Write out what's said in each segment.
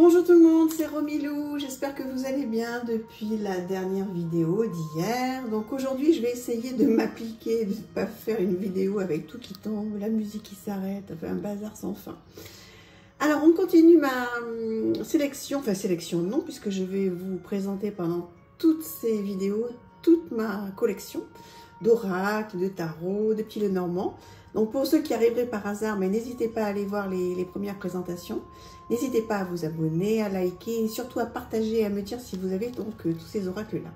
Bonjour tout le monde, c'est Romilou, j'espère que vous allez bien depuis la dernière vidéo d'hier. Donc aujourd'hui je vais essayer de m'appliquer, de ne pas faire une vidéo avec tout qui tombe, la musique qui s'arrête, enfin un bazar sans fin. Alors on continue ma sélection, enfin sélection non, puisque je vais vous présenter pendant toutes ces vidéos toute ma collection d'oracles, de tarot, de petits Lenormand. Donc pour ceux qui arriveraient par hasard, mais n'hésitez pas à aller voir les premières présentations. N'hésitez pas à vous abonner, à liker et surtout à partager et à me dire si vous avez donc tous ces oracles-là.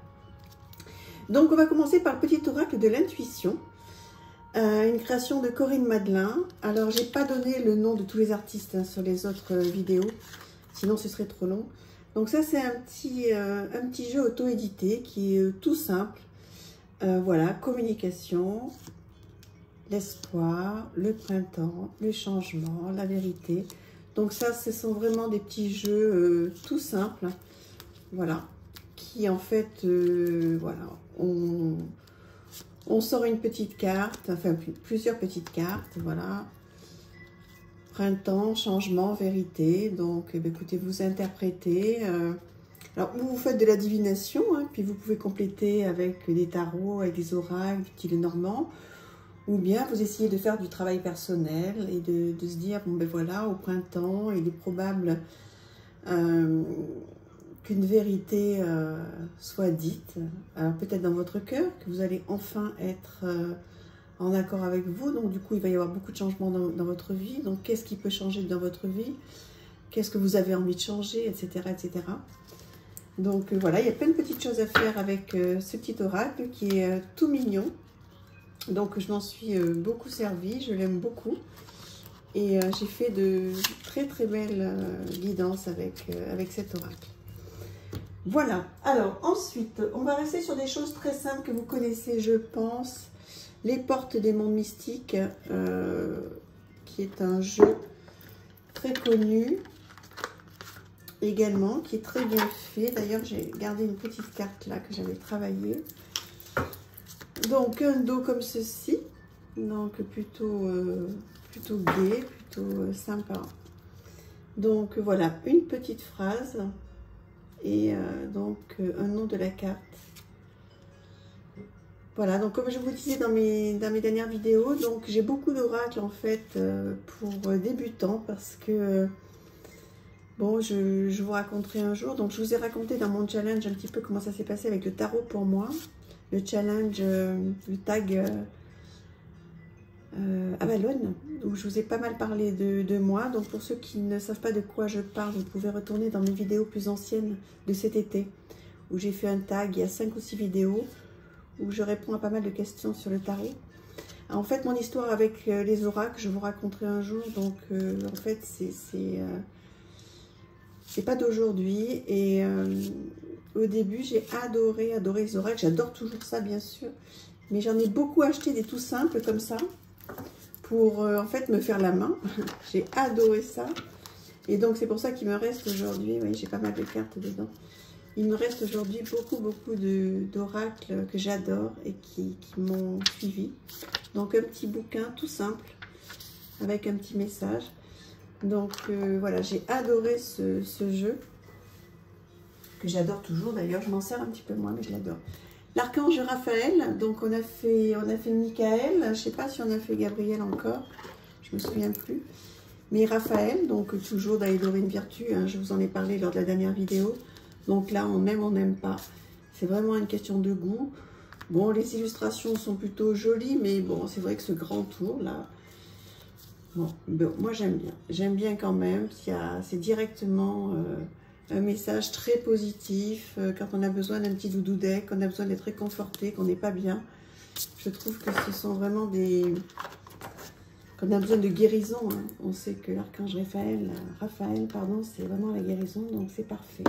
Donc on va commencer par le petit oracle de l'intuition. Une création de Corinne Madelin. Alors j'ai pas donné le nom de tous les artistes sur les autres vidéos, sinon ce serait trop long. Donc ça c'est un petit jeu auto-édité qui est tout simple. Voilà, communication, l'espoir, le printemps, le changement, la vérité. Donc ça, ce sont vraiment des petits jeux tout simples, voilà, qui en fait, voilà, on sort une petite carte, enfin plusieurs petites cartes, voilà, printemps, changement, vérité. Donc, eh bien, écoutez, vous interprétez. Alors, vous faites de la divination, hein, puis vous pouvez compléter avec des tarots, avec des oracles, des petits Lenormand. Ou bien vous essayez de faire du travail personnel et de se dire, bon ben voilà, au printemps, il est probable qu'une vérité soit dite, peut-être dans votre cœur, que vous allez enfin être en accord avec vous. Donc du coup, il va y avoir beaucoup de changements dans votre vie. Donc qu'est-ce qui peut changer dans votre vie? Qu'est-ce que vous avez envie de changer, etc. etc. Donc voilà, il y a plein de petites choses à faire avec ce petit oracle qui est tout mignon. Donc je m'en suis beaucoup servi, je l'aime beaucoup et j'ai fait de très très belles guidances avec cet oracle. Voilà, alors ensuite on va rester sur des choses très simples que vous connaissez je pense. Les portes des mondes mystiques, qui est un jeu très connu également, qui est très bien fait. D'ailleurs j'ai gardé une petite carte là que j'avais travaillée. Donc un dos comme ceci, donc plutôt gai, plutôt sympa. Donc voilà, une petite phrase et donc un nom de la carte. Voilà, donc comme je vous disais dans mes dernières vidéos, donc j'ai beaucoup d'oracles en fait pour débutants parce que bon, je vous raconterai un jour. Donc je vous ai raconté dans mon challenge un petit peu comment ça s'est passé avec le tarot pour moi. Le challenge, le tag Avalon, où je vous ai pas mal parlé de moi. Donc pour ceux qui ne savent pas de quoi je parle, vous pouvez retourner dans mes vidéos plus anciennes de cet été, où j'ai fait un tag, il y a 5 ou 6 vidéos, où je réponds à pas mal de questions sur le tarot. En fait, mon histoire avec les oracles, je vous raconterai un jour. Donc en fait, c'est pas d'aujourd'hui. Et au début, j'ai adoré les oracles. J'adore toujours ça, bien sûr. Mais j'en ai beaucoup acheté des tout simples comme ça pour en fait me faire la main. J'ai adoré ça. Et donc, c'est pour ça qu'il me reste aujourd'hui, oui, j'ai pas mal de cartes dedans. Il me reste aujourd'hui beaucoup d'oracles que j'adore et qui m'ont suivi. Donc, un petit bouquin tout simple avec un petit message. Donc, voilà, j'ai adoré ce jeu. Que j'adore toujours d'ailleurs, je m'en sers un petit peu moins mais je l'adore. L'archange Raphaël, donc on a fait Michael, je ne sais pas si on a fait Gabriel encore, je me souviens plus. Mais Raphaël, donc toujours dans les Dorines Virtus, hein, je vous en ai parlé lors de la dernière vidéo. Donc là on n'aime pas, c'est vraiment une question de goût. Bon, les illustrations sont plutôt jolies, mais bon, c'est vrai que ce grand tour là, bon moi j'aime bien quand même, c'est directement... un message très positif, quand on a besoin d'un petit doudou deck, qu'on a besoin d'être réconforté, qu'on n'est pas bien. Je trouve que ce sont vraiment des... Quand on a besoin de guérison, hein. On sait que l'archange Raphaël, pardon, c'est vraiment la guérison, donc c'est parfait.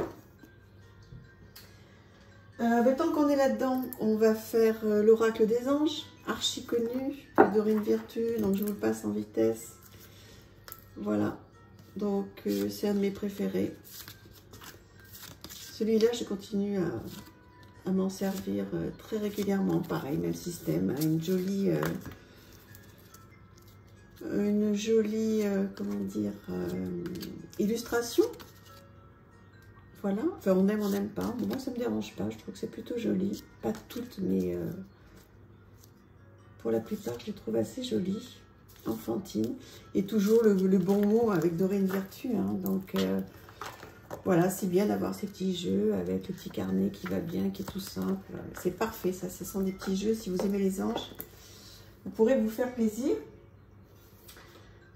Tant qu'on est là-dedans, on va faire l'oracle des anges, archi connu, de Dorines Virtus, donc je vous le passe en vitesse. Voilà, donc c'est un de mes préférés. Celui-là, je continue à m'en servir très régulièrement. Pareil, même système, une jolie comment dire, illustration Voilà, enfin on n'aime pas. Moi ça me dérange pas, je trouve que c'est plutôt joli. Pas toutes, mais pour la plupart je les trouve assez jolies. Enfantine. Et toujours le bon mot avec Dorée une vertu. Hein. Donc voilà, c'est bien d'avoir ces petits jeux avec le petit carnet qui va bien, qui est tout simple. C'est parfait ça, ce sont des petits jeux. Si vous aimez les anges, vous pourrez vous faire plaisir.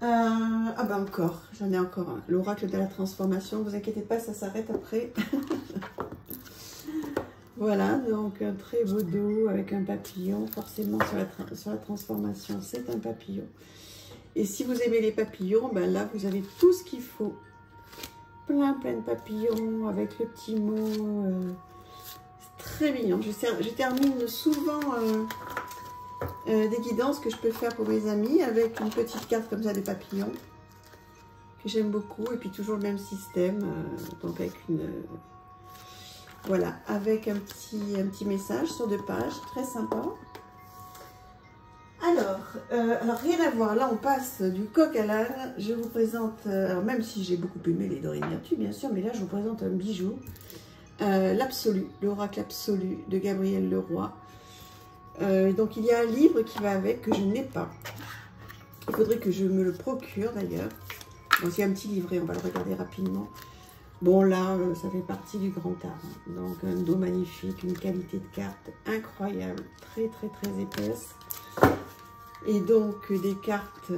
Ah bah encore, j'en ai encore un. L'oracle de la transformation, vous inquiétez pas, ça s'arrête après. Voilà, donc un très beau dos avec un papillon. Forcément sur la transformation, c'est un papillon. Et si vous aimez les papillons, ben là vous avez tout ce qu'il faut. Plein de papillons avec le petit mot. C'est très mignon. Je termine souvent des guidances que je peux faire pour mes amis avec une petite carte comme ça de papillons que j'aime beaucoup, et puis toujours le même système, donc avec une voilà, avec un petit message sur 2 pages, très sympa. Alors rien à voir, là on passe du coq à l'âne. Je vous présente, alors même si j'ai beaucoup aimé les Dorée une vertu bien sûr, mais là je vous présente un bijou, l'absolu, l'oracle absolu de Gabriel Leroy. Donc il y a un livre qui va avec, que je n'ai pas. Il faudrait que je me le procure d'ailleurs. Donc il y a un petit livret, on va le regarder rapidement. Bon là, ça fait partie du grand art. Donc un dos magnifique, une qualité de carte incroyable, très épaisse. Et donc des cartes,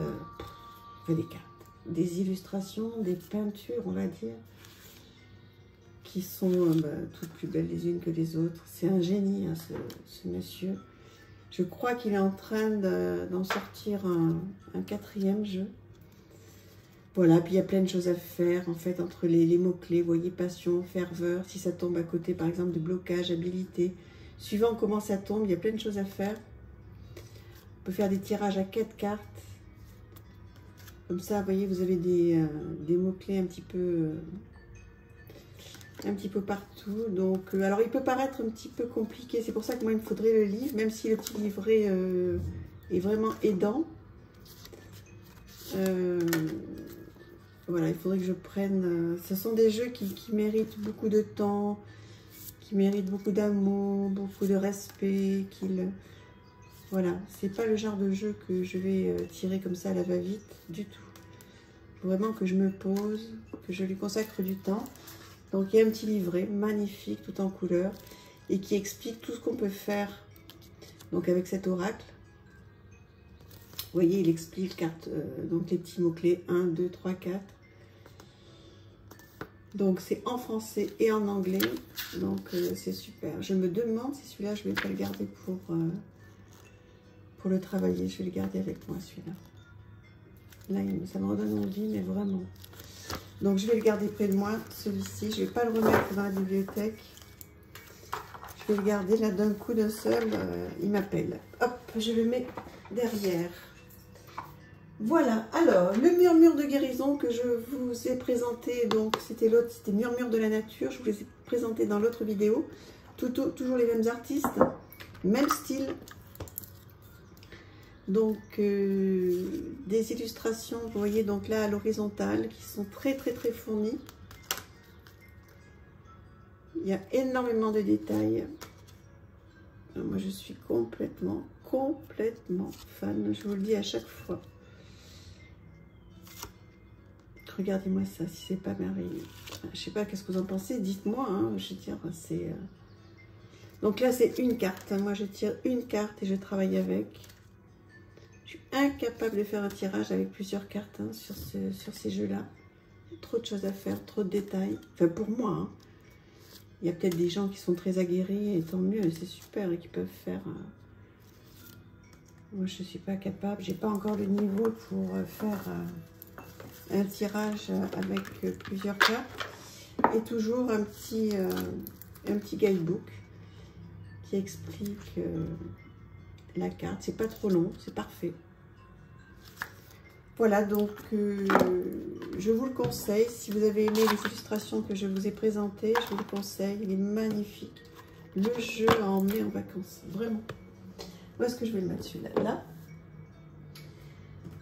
des illustrations, des peintures, on va dire, qui sont toutes plus belles les unes que les autres. C'est un génie, hein, ce monsieur. Je crois qu'il est en train d'en sortir un 4e jeu. Voilà, puis il y a plein de choses à faire, en fait, entre les mots-clés, vous voyez, passion, ferveur, si ça tombe à côté, par exemple, de blocage, habilité. Suivant comment ça tombe, il y a plein de choses à faire. On peut faire des tirages à 4 cartes. Comme ça, vous voyez, vous avez des mots-clés un petit peu partout. Donc, alors, il peut paraître un petit peu compliqué. C'est pour ça que moi, il me faudrait le livre, même si le petit livret est vraiment aidant. Voilà, il faudrait que je prenne... ce sont des jeux qui méritent beaucoup de temps, qui méritent beaucoup d'amour, beaucoup de respect. Voilà, c'est pas le genre de jeu que je vais tirer comme ça à la va-vite, du tout. Vraiment que je me pose, que je lui consacre du temps. Donc il y a un petit livret magnifique, tout en couleur, et qui explique tout ce qu'on peut faire donc avec cet oracle. Vous voyez, il explique donc les petits mots-clés 1, 2, 3, 4. Donc c'est en français et en anglais, donc c'est super. Je me demande si celui-là, je vais pas le garder pour le travailler. Je vais le garder avec moi, celui-là. Là, ça me redonne envie, mais vraiment. Donc je vais le garder près de moi, celui-ci. Je vais pas le remettre dans la bibliothèque. Je vais le garder là d'un coup, d'un seul. Il m'appelle. Hop, je le mets derrière. Voilà, alors, le murmure de guérison que je vous ai présenté, donc c'était l'autre, c'était Murmure de la nature, je vous les ai présentés dans l'autre vidéo. Toujours les mêmes artistes, même style. Donc, des illustrations, vous voyez, donc là à l'horizontale, qui sont très fournies. Il y a énormément de détails. Alors, moi, je suis complètement fan, je vous le dis à chaque fois. Regardez-moi ça, si c'est pas merveilleux. Je sais pas, qu'est-ce que vous en pensez, dites-moi, hein, je veux dire, c'est... Donc là, c'est une carte. Moi, je tire une carte et je travaille avec. Je suis incapable de faire un tirage avec plusieurs cartes hein, sur ces jeux-là. Trop de choses à faire, trop de détails. Enfin, pour moi, hein. Il y a peut-être des gens qui sont très aguerris, et tant mieux, c'est super, et qui peuvent faire... Moi, je ne suis pas capable, j'ai pas encore le niveau pour faire... un tirage avec plusieurs cartes et toujours un petit guidebook qui explique la carte. C'est pas trop long, c'est parfait. Voilà, donc je vous le conseille. Si vous avez aimé les illustrations que je vous ai présentées, je vous le conseille. Il est magnifique. Le jeu à emmener en vacances, vraiment. Où est-ce que je vais le mettre celui-là? Là.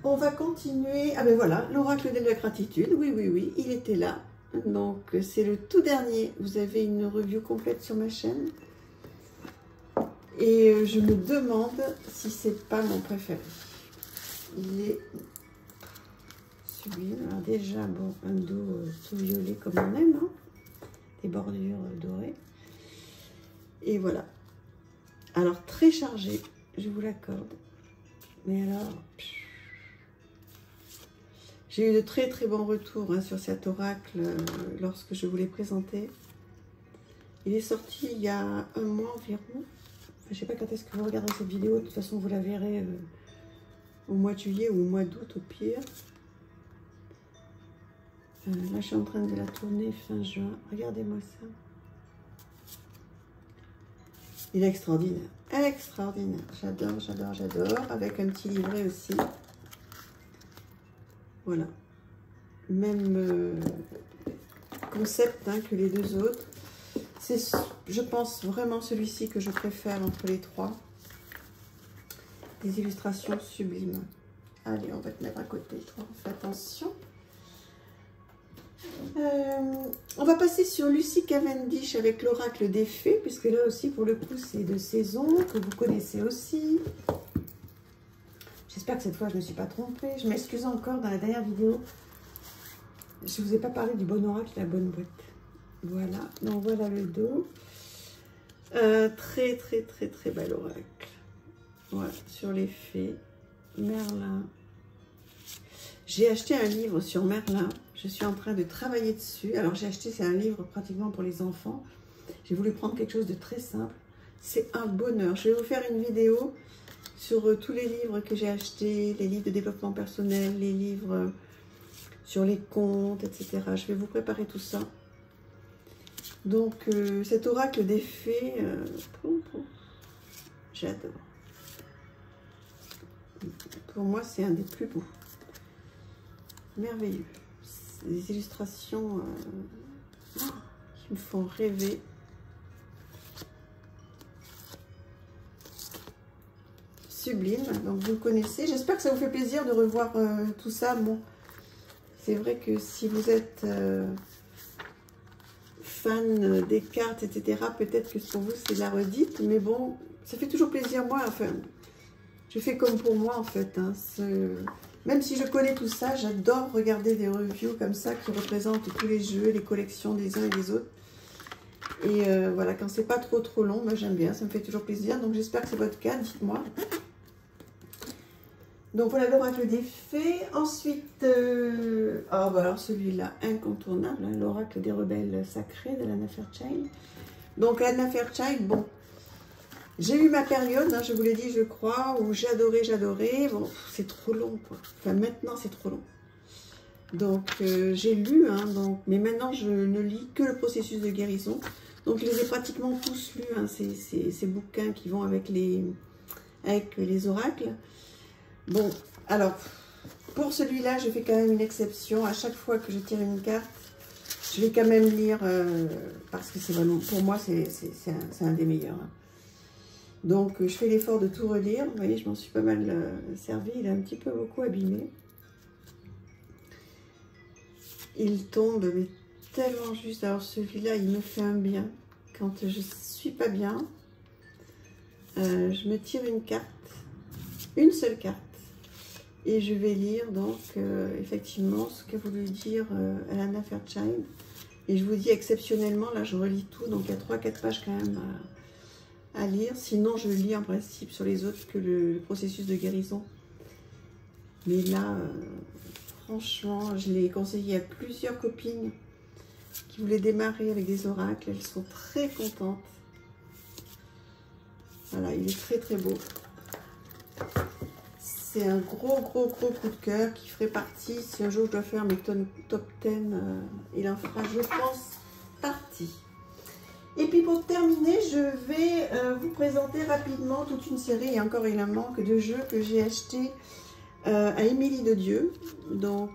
On va continuer. Ah ben voilà, l'oracle de la gratitude. Oui, il était là. Donc c'est le tout dernier. Vous avez une review complète sur ma chaîne. Et je me demande si c'est pas mon préféré. Il est sublime. Alors déjà, bon, un dos tout violet comme on aime, hein, des bordures dorées. Et voilà. Alors très chargé, je vous l'accorde. Mais alors, j'ai eu de très très bons retours hein, sur cet oracle lorsque je vous l'ai présenté. Il est sorti il y a un mois environ. Je ne sais pas quand est-ce que vous regarderez cette vidéo. De toute façon, vous la verrez au mois de juillet ou au mois d'août au pire. Là, je suis en train de la tourner fin juin. Regardez-moi ça. Il est extraordinaire. Extraordinaire. J'adore, j'adore, j'adore. Avec un petit livret aussi. Voilà. Même concept hein, que les deux autres. C'est, je pense, vraiment celui-ci que je préfère entre les trois. Des illustrations sublimes. Allez, on va te mettre à côté. Fais attention. On va passer sur Lucy Cavendish avec l'oracle des fées, puisque là aussi, pour le coup, c'est de saison, que vous connaissez aussi. J'espère que cette fois, je ne me suis pas trompée. Je m'excuse encore dans la dernière vidéo. Je ne vous ai pas parlé du bon oracle et la bonne boîte. Voilà, donc voilà le dos. Très, très, très, très bel oracle. Voilà, sur les fées. Merlin. J'ai acheté un livre sur Merlin. Je suis en train de travailler dessus. Alors, j'ai acheté, c'est un livre pratiquement pour les enfants. J'ai voulu prendre quelque chose de très simple. C'est un bonheur. Je vais vous faire une vidéo sur tous les livres que j'ai achetés, les livres de développement personnel, les livres sur les contes, etc. Je vais vous préparer tout ça. Donc, cet oracle des fées, j'adore. Pour moi, c'est un des plus beaux. Merveilleux. Des illustrations qui me font rêver. Sublime. Donc, vous le connaissez. J'espère que ça vous fait plaisir de revoir tout ça. Bon, c'est vrai que si vous êtes fan des cartes, etc., peut-être que pour vous, c'est de la redite. Mais bon, ça fait toujours plaisir. Moi, enfin, je fais comme pour moi, en fait. Hein, même si je connais tout ça, j'adore regarder des reviews comme ça qui représentent tous les jeux, les collections des uns et des autres. Et voilà, quand c'est pas trop long, moi j'aime bien, ça me fait toujours plaisir. Donc j'espère que c'est votre cas, dites-moi. Donc voilà l'oracle des fées. Ensuite, bah alors celui-là, incontournable, hein, l'oracle des rebelles sacrés de Lana Fairchild. Donc Lana Fairchild, bon, j'ai eu ma période, hein, je vous l'ai dit, je crois, où j'adorais. Bon, c'est trop long, quoi. Enfin, maintenant, c'est trop long. Donc, j'ai lu, hein, donc, mais maintenant, je ne lis que le processus de guérison. Donc, je les ai pratiquement tous lus, hein, ces bouquins qui vont avec les oracles. Bon, alors, pour celui-là, je fais quand même une exception. À chaque fois que je tire une carte, je vais quand même lire, parce que c'est vraiment, pour moi, c'est un des meilleurs. Hein. Donc, je fais l'effort de tout relire. Vous voyez, je m'en suis pas mal servi. Il est un petit peu beaucoup abîmé. Il tombe, mais tellement juste. Alors, celui-là, il me fait un bien. Quand je suis pas bien, je me tire une carte. Une seule carte. Et je vais lire, donc, effectivement, ce qu'a voulu dire Lana Fairchild. Et je vous dis, exceptionnellement, là, je relis tout. Donc, il y a 3-4 pages quand même à lire, sinon je lis en principe sur les autres que le processus de guérison. Mais là, franchement, je l'ai conseillé à plusieurs copines qui voulaient démarrer avec des oracles. Elles sont très contentes. Voilà, il est très beau. C'est un gros coup de cœur qui ferait partie, si un jour je dois faire mes top 10, il en fera, je pense, partie. Et puis pour terminer, je vais vous présenter rapidement toute une série, et encore il en manque, de jeux que j'ai achetés à Émilie de Dieu. Donc,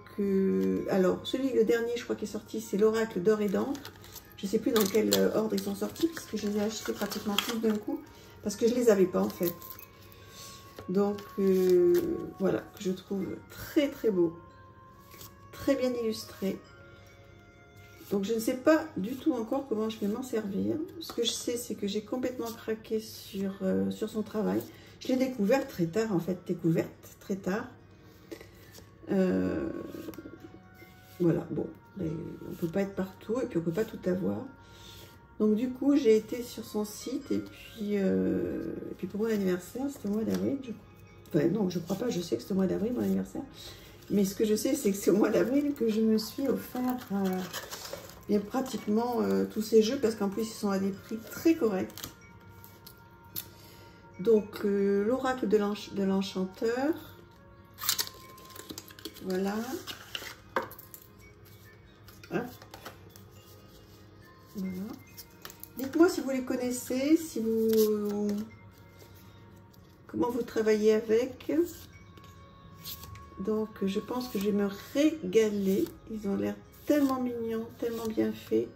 alors, le dernier, je crois, qui est sorti, c'est l'Oracle d'or et d'encre. Je ne sais plus dans quel ordre ils sont sortis, parce que je les ai achetés pratiquement tous d'un coup, parce que je ne les avais pas en fait. Donc, voilà, que je trouve très beau, très bien illustré. Donc je ne sais pas du tout encore comment je vais m'en servir. Ce que je sais, c'est que j'ai complètement craqué sur son travail. Je l'ai découvert très tard, en fait, découverte très tard. Voilà, bon, on ne peut pas être partout et puis on ne peut pas tout avoir. Donc du coup, j'ai été sur son site et puis pour mon anniversaire, c'était au mois d'avril, je crois. Enfin non, je crois pas, je sais que c'était au mois d'avril, mon anniversaire. Mais ce que je sais, c'est que c'est au mois d'avril que je me suis offert bien pratiquement tous ces jeux, parce qu'en plus, ils sont à des prix très corrects. Donc, l'oracle de l'enchanteur. Voilà. Hop. Voilà. Dites-moi si vous les connaissez, si vous... comment vous travaillez avec. Donc, je pense que je vais me régaler. Ils ont l'air tellement mignons, tellement bien faits.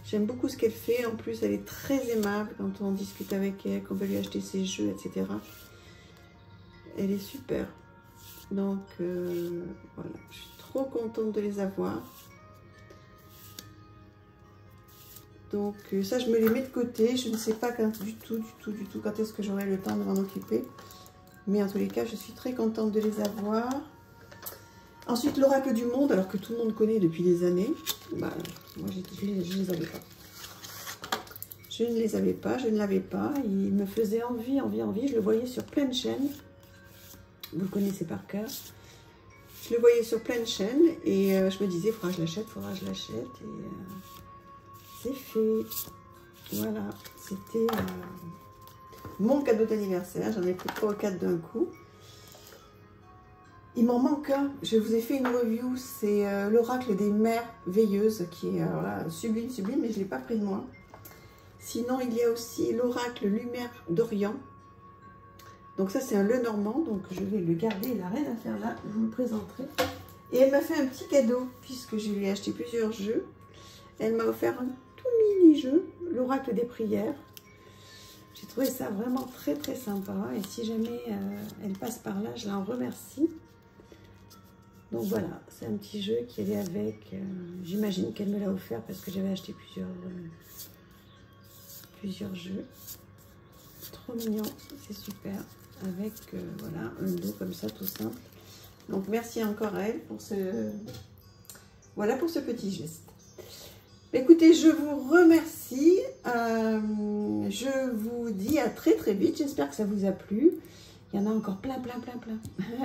J'aime beaucoup ce qu'elle fait. En plus, elle est très aimable quand on discute avec elle, qu'on veut lui acheter ses jeux, etc. Elle est super. Donc, voilà. Je suis trop contente de les avoir. Donc, ça, je me les mets de côté. Je ne sais pas du tout quand est-ce que j'aurai le temps de m'en occuper. Mais en tous les cas, je suis très contente de les avoir. Ensuite, l'oracle du monde, alors que tout le monde connaît depuis des années. Bah, moi, je ne les avais pas. Je ne les avais pas, je ne l'avais pas. Il me faisait envie. Je le voyais sur plein de chaînes. Vous le connaissez par cœur. Je le voyais sur plein de chaînes. Et je me disais, faudra que je l'achète, Et c'est fait. Voilà, c'était... mon cadeau d'anniversaire, j'en ai pris 3 ou 4 d'un coup. Il m'en manque un, je vous ai fait une review, c'est l'oracle des merveilleuses, qui est sublime, mais je ne l'ai pas près de moi. Sinon, il y a aussi l'oracle lumière d'Orient. Donc ça, c'est un Lenormand, donc je vais le garder, il n'a rien à faire là, je vous le présenterai. Et elle m'a fait un petit cadeau, puisque je lui ai acheté plusieurs jeux. Elle m'a offert un tout mini jeu, l'oracle des prières. J'ai trouvé ça vraiment très sympa. Et si jamais elle passe par là, je l'en remercie. Donc voilà, c'est un petit jeu qui est avec. J'imagine qu'elle me l'a offert parce que j'avais acheté plusieurs jeux. Trop mignon, c'est super. Avec voilà, un dos comme ça, tout simple. Donc merci encore à elle pour voilà pour ce petit geste. Écoutez, je vous remercie. Je vous dis à très vite. J'espère que ça vous a plu. Il y en a encore plein.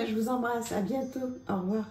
Je vous embrasse. À bientôt. Au revoir.